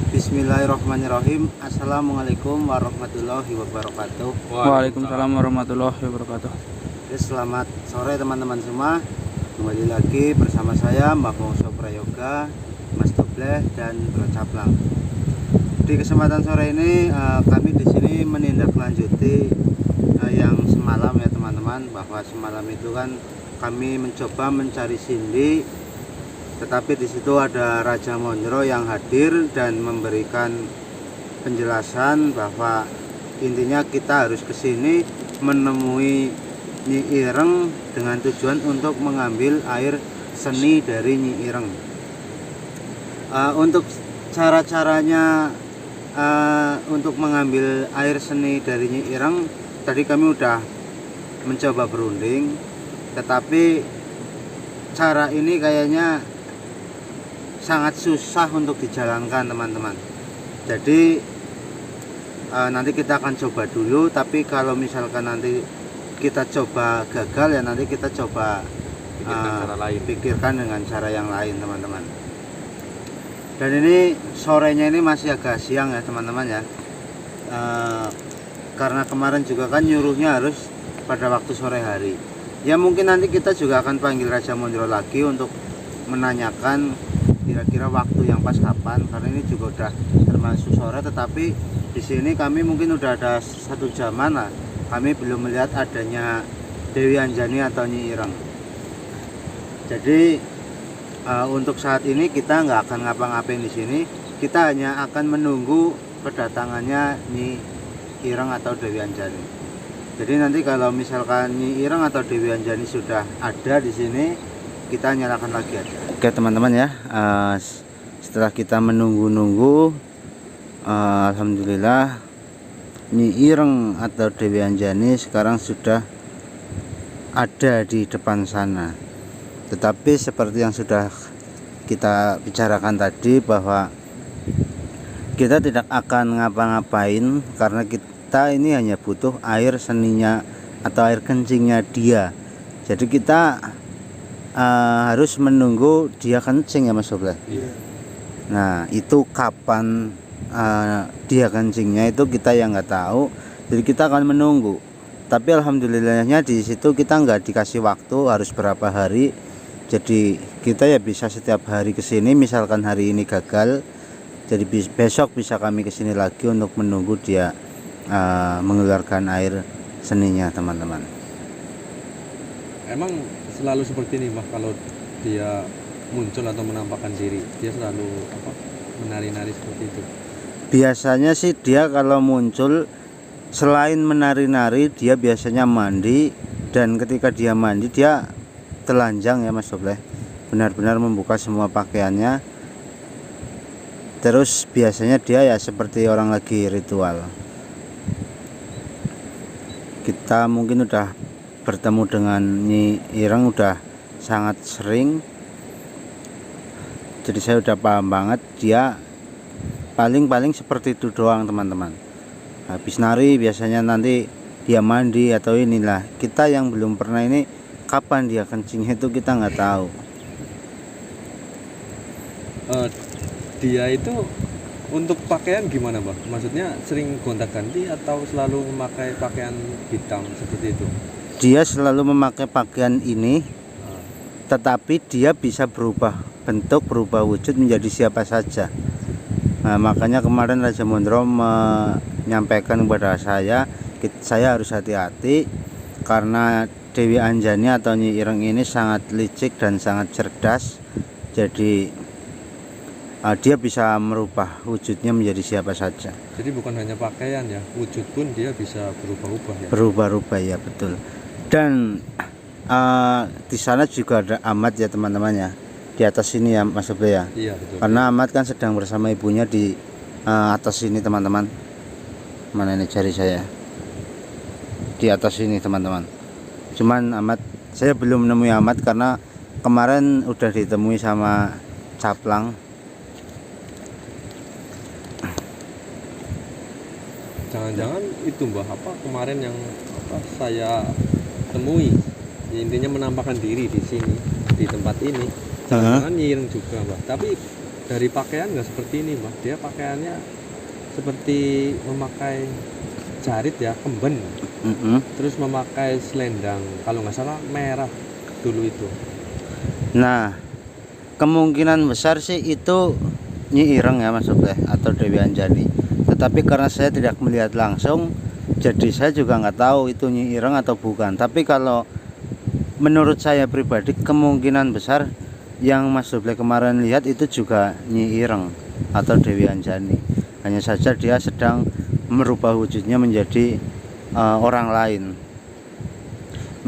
Bismillahirrahmanirrahim. Assalamualaikum warahmatullahi wabarakatuh. Waalaikumsalam warahmatullahi wabarakatuh. Selamat sore teman-teman semua. Kembali lagi bersama saya Mbak Bongso Prayoga, Mas Dobleh dan Bro Caplang. Di kesempatan sore ini kami di sini menindaklanjuti yang semalam ya teman-teman, bahwa semalam itu kan kami mencoba mencari Cindy. Tetapi di situ ada Raja Monjro yang hadir dan memberikan penjelasan bahwa intinya kita harus ke sini menemui Nyi Ireng dengan tujuan untuk mengambil air seni dari Nyi Ireng. Untuk cara-caranya untuk mengambil air seni dari Nyi Ireng tadi kami udah mencoba berunding, tetapi cara ini kayaknya sangat susah untuk dijalankan teman-teman. Jadi nanti kita akan coba dulu, tapi kalau misalkan nanti kita coba gagal ya nanti kita coba pikirkan dengan cara yang lain teman-teman. Dan ini sorenya ini masih agak siang ya teman-teman ya, karena kemarin juga kan nyuruhnya harus pada waktu sore hari. Ya mungkin nanti kita juga akan panggil Raja Monjro lagi untuk menanyakan kira-kira waktu yang pas kapan, karena ini juga udah termasuk sore, tetapi di sini kami mungkin udah ada 1 jaman lah kami belum melihat adanya Dewi Anjani atau Nyi Ireng. Jadi untuk saat ini kita nggak akan ngapa-ngapain di sini, kita hanya akan menunggu kedatangannya Nyi Ireng atau Dewi Anjani. Jadi nanti kalau misalkan Nyi Ireng atau Dewi Anjani sudah ada di sini, kita nyalakan lagi aja. Oke teman-teman ya, setelah kita menunggu-nunggu, alhamdulillah Nyi Ireng atau Dewi Anjani sekarang sudah ada di depan sana. Tetapi seperti yang sudah kita bicarakan tadi, bahwa kita tidak akan ngapa-ngapain karena kita ini hanya butuh air seninya atau air kencingnya dia. Jadi kita harus menunggu dia kencing ya Mas Dobleh. Nah itu kapan dia kencingnya itu kita yang nggak tahu. Jadi kita akan menunggu. Tapi alhamdulillahnya di situ kita nggak dikasih waktu harus berapa hari. Jadi kita ya bisa setiap hari kesini. Misalkan hari ini gagal, jadi besok bisa kami kesini lagi untuk menunggu dia mengeluarkan air seninya teman-teman. Emang selalu seperti ini Mbak, kalau dia muncul atau menampakkan diri dia selalu menari-nari seperti itu? Biasanya sih dia kalau muncul selain menari-nari dia biasanya mandi, dan ketika dia mandi dia telanjang ya Mas Dobleh, benar-benar membuka semua pakaiannya. Terus biasanya dia ya seperti orang lagi ritual. Kita mungkin udah bertemu dengan Nyi Ireng udah sangat sering, jadi saya udah paham banget dia paling seperti itu doang teman-teman. Habis nari biasanya nanti dia mandi atau inilah. Kita yang belum pernah ini, kapan dia kencing itu kita nggak tahu. Dia itu untuk pakaian gimana Mbak? Maksudnya sering gonta-ganti atau selalu memakai pakaian hitam seperti itu? Dia selalu memakai pakaian ini, tetapi dia bisa berubah bentuk, berubah wujud menjadi siapa saja. Nah, makanya kemarin Raja Monjro menyampaikan kepada saya harus hati-hati karena Dewi Anjani atau Nyi Ireng ini sangat licik dan sangat cerdas. Jadi dia bisa merubah wujudnya menjadi siapa saja. Jadi bukan hanya pakaian ya, wujud pun dia bisa berubah-ubah ya? Berubah-ubah ya, betul. Dan di sana juga ada Ahmad ya teman-teman ya, di atas sini ya Mas Dobleh ya. Iya betul. Karena Ahmad kan sedang bersama ibunya di atas sini teman-teman. Mana ini jari saya? Di atas sini teman-teman. Cuman Ahmad, saya belum menemui Ahmad karena kemarin udah ditemui sama Caplang. Jangan-jangan itu Mbak, kemarin yang saya temui, ya, intinya menampakkan diri di sini, di tempat ini. Jangan-jangan Nyi Ireng juga Mbak. Tapi dari pakaian nggak seperti ini, Mbak. Dia pakaiannya seperti memakai jarit ya, kemben. Terus memakai selendang, kalau nggak salah merah dulu itu. Nah, kemungkinan besar sih itu Nyi Ireng ya Mas Obleh atau Dewi Anjani. Tetapi karena saya tidak melihat langsung, jadi saya juga nggak tahu itu Nyi Ireng atau bukan. Tapi kalau menurut saya pribadi, kemungkinan besar yang Mas Obleh kemarin lihat itu juga Nyi Ireng atau Dewi Anjani. Hanya saja dia sedang merubah wujudnya menjadi orang lain.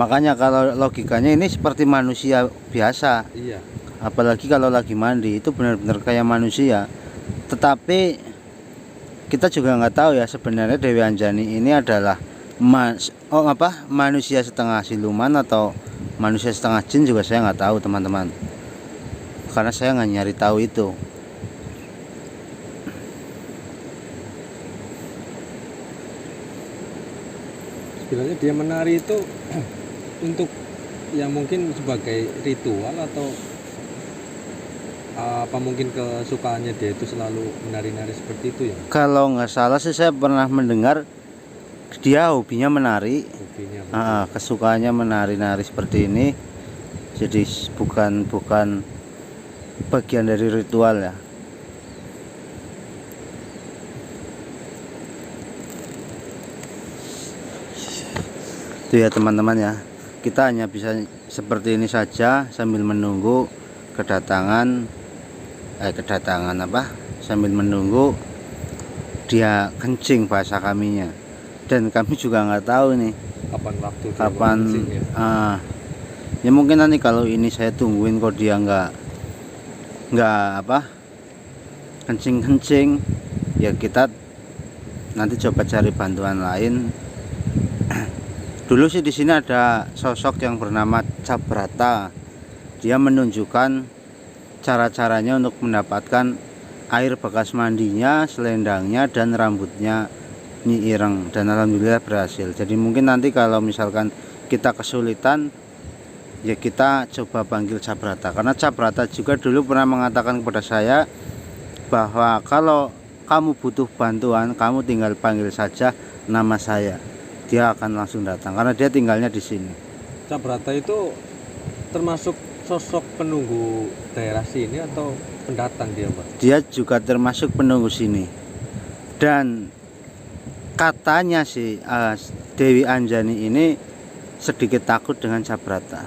Makanya kalau logikanya ini seperti manusia biasa. Iya. Apalagi kalau lagi mandi itu benar-benar kayak manusia. Tetapi kita juga nggak tahu ya sebenarnya Dewi Anjani ini adalah manusia setengah siluman atau manusia setengah jin, juga saya nggak tahu teman-teman, karena saya nggak nyari tahu itu. Sebenarnya dia menari itu untuk ya mungkin sebagai ritual atau apa mungkin kesukaannya dia itu selalu menari-nari seperti itu ya? Kalau nggak salah sih saya pernah mendengar dia hobinya menari. Hobinya. Kesukaannya menari-nari seperti ini. Jadi bukan bagian dari ritual ya. Itu ya teman-teman ya. Kita hanya bisa seperti ini saja sambil menunggu sambil menunggu dia kencing bahasa kaminya. Dan kami juga nggak tahu nih kapan ya? Ya mungkin nanti kalau ini saya tungguin kok dia nggak kencing, ya kita nanti coba cari bantuan lain. Dulu sih di sini ada sosok yang bernama Cabrata. Dia menunjukkan cara-caranya untuk mendapatkan air bekas mandinya, selendangnya, dan rambutnya Nyi Ireng, dan alhamdulillah berhasil. Jadi mungkin nanti kalau misalkan kita kesulitan, ya kita coba panggil Cabrata, karena Cabrata juga dulu pernah mengatakan kepada saya bahwa kalau kamu butuh bantuan, kamu tinggal panggil saja nama saya, dia akan langsung datang, karena dia tinggalnya di sini. Cabrata itu termasuk sosok penunggu daerah sini atau pendatang dia, Pak? Dia juga termasuk penunggu sini. Dan katanya sih Dewi Anjani ini sedikit takut dengan Cabrata.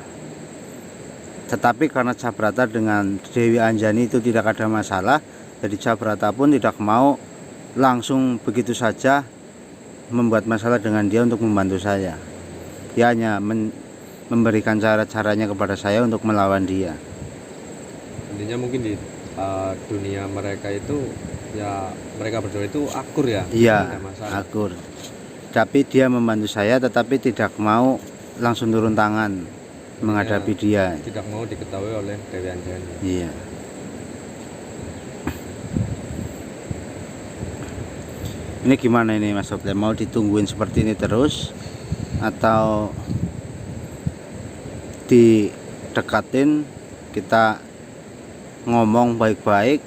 Tetapi karena Cabrata dengan Dewi Anjani itu tidak ada masalah, jadi Cabrata pun tidak mau langsung begitu saja membuat masalah dengan dia untuk membantu saya. Dia hanya memberikan cara-caranya kepada saya untuk melawan dia. Intinya mungkin di dunia mereka itu ya, mereka berdua itu akur ya? Iya, akur. Tapi dia membantu saya, tetapi tidak mau langsung turun tangan menghadapi dia. Tidak mau diketahui oleh Dewi Anjani. Iya. Ini gimana ini Mas Obleh? Mau ditungguin seperti ini terus atau didekatin, kita ngomong baik-baik,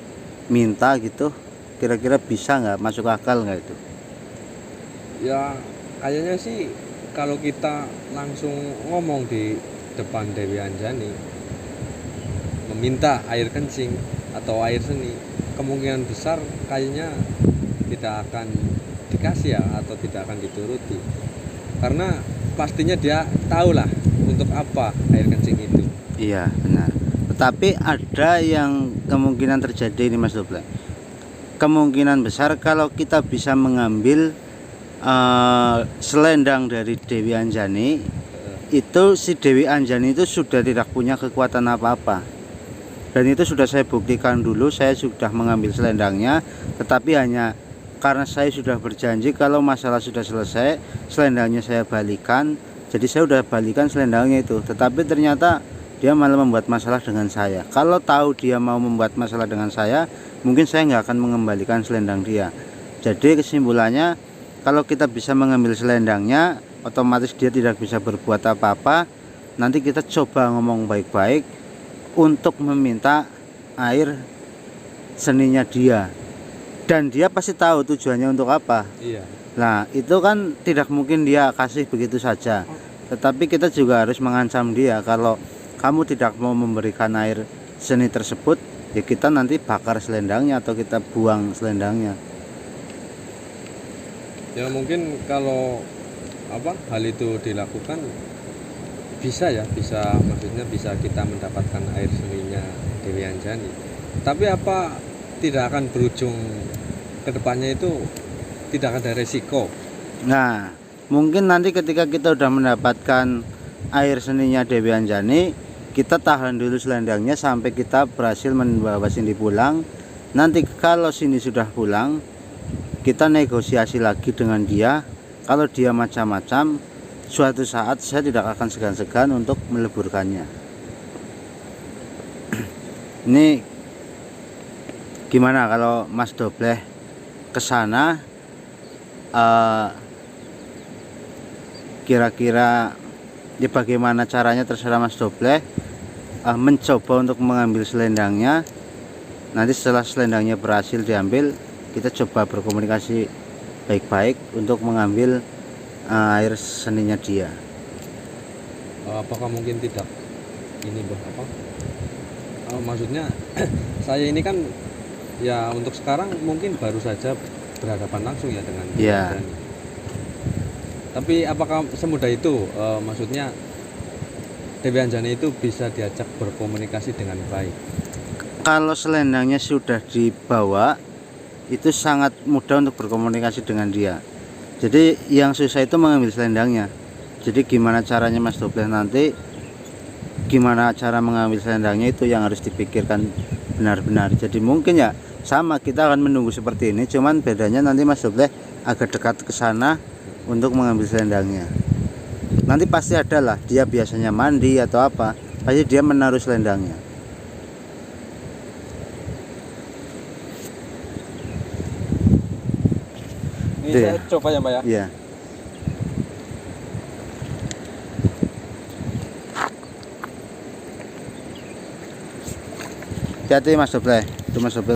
minta gitu, kira-kira bisa nggak, masuk akal nggak itu? Ya kayaknya sih kalau kita langsung ngomong di depan Dewi Anjani meminta air kencing atau air seni, kemungkinan besar kayaknya tidak akan dikasih ya, atau tidak akan dituruti, karena pastinya dia tahulah untuk apa air kencing itu. Iya benar. Tetapi ada yang kemungkinan terjadi ini Mas Obleh. Kemungkinan besar kalau kita bisa mengambil selendang dari Dewi Anjani, itu si Dewi Anjani itu sudah tidak punya kekuatan apa-apa. Dan itu sudah saya buktikan dulu, saya sudah mengambil selendangnya, tetapi hanya karena saya sudah berjanji kalau masalah sudah selesai, selendangnya saya balikan. Jadi saya sudah balikan selendangnya itu, tetapi ternyata dia malah membuat masalah dengan saya. Kalau tahu dia mau membuat masalah dengan saya, mungkin saya nggak akan mengembalikan selendang dia. Jadi kesimpulannya, kalau kita bisa mengambil selendangnya, otomatis dia tidak bisa berbuat apa-apa. Nanti kita coba ngomong baik-baik untuk meminta air seninya dia, dan dia pasti tahu tujuannya untuk apa. Iya. Nah itu kan tidak mungkin dia kasih begitu saja, tetapi kita juga harus mengancam dia, kalau kamu tidak mau memberikan air seni tersebut, ya kita nanti bakar selendangnya atau kita buang selendangnya. Ya mungkin kalau hal itu dilakukan bisa maksudnya bisa kita mendapatkan air seninya Dewi Anjani. Tapi apa tidak akan berujung kedepannya itu tidak ada resiko? Nah mungkin nanti ketika kita udah mendapatkan air seninya Dewi Anjani, kita tahan dulu selendangnya sampai kita berhasil membawa Cindy pulang. Nanti kalau Cindy sudah pulang, kita negosiasi lagi dengan dia. Kalau dia macam-macam, suatu saat saya tidak akan segan-segan untuk meleburkannya. Ini gimana kalau Mas Dobleh kesana, kira-kira ya bagaimana caranya terserah Mas Dobleh, mencoba untuk mengambil selendangnya. Nanti setelah selendangnya berhasil diambil, kita coba berkomunikasi baik-baik untuk mengambil air seninya dia. Apakah mungkin tidak ini maksudnya saya ini kan ya untuk sekarang mungkin baru saja berhadapan langsung ya dengan Ya. Tapi apakah semudah itu maksudnya Dewi Anjani itu bisa diajak berkomunikasi dengan baik? Kalau selendangnya sudah dibawa, itu sangat mudah untuk berkomunikasi dengan dia. Jadi yang susah itu mengambil selendangnya. Jadi gimana caranya Mas Dobleh nanti, gimana cara mengambil selendangnya, itu yang harus dipikirkan benar-benar. Jadi mungkin ya sama, kita akan menunggu seperti ini, cuman bedanya nanti Mas Dobleh agak dekat ke sana untuk mengambil selendangnya. Nanti pasti ada lah, dia biasanya mandi atau apa, pasti dia menaruh selendangnya. Ini Iya. saya coba ya Mbak ya. Iya. Hati-hati Mas Dobleh, itu Mas Dobleh.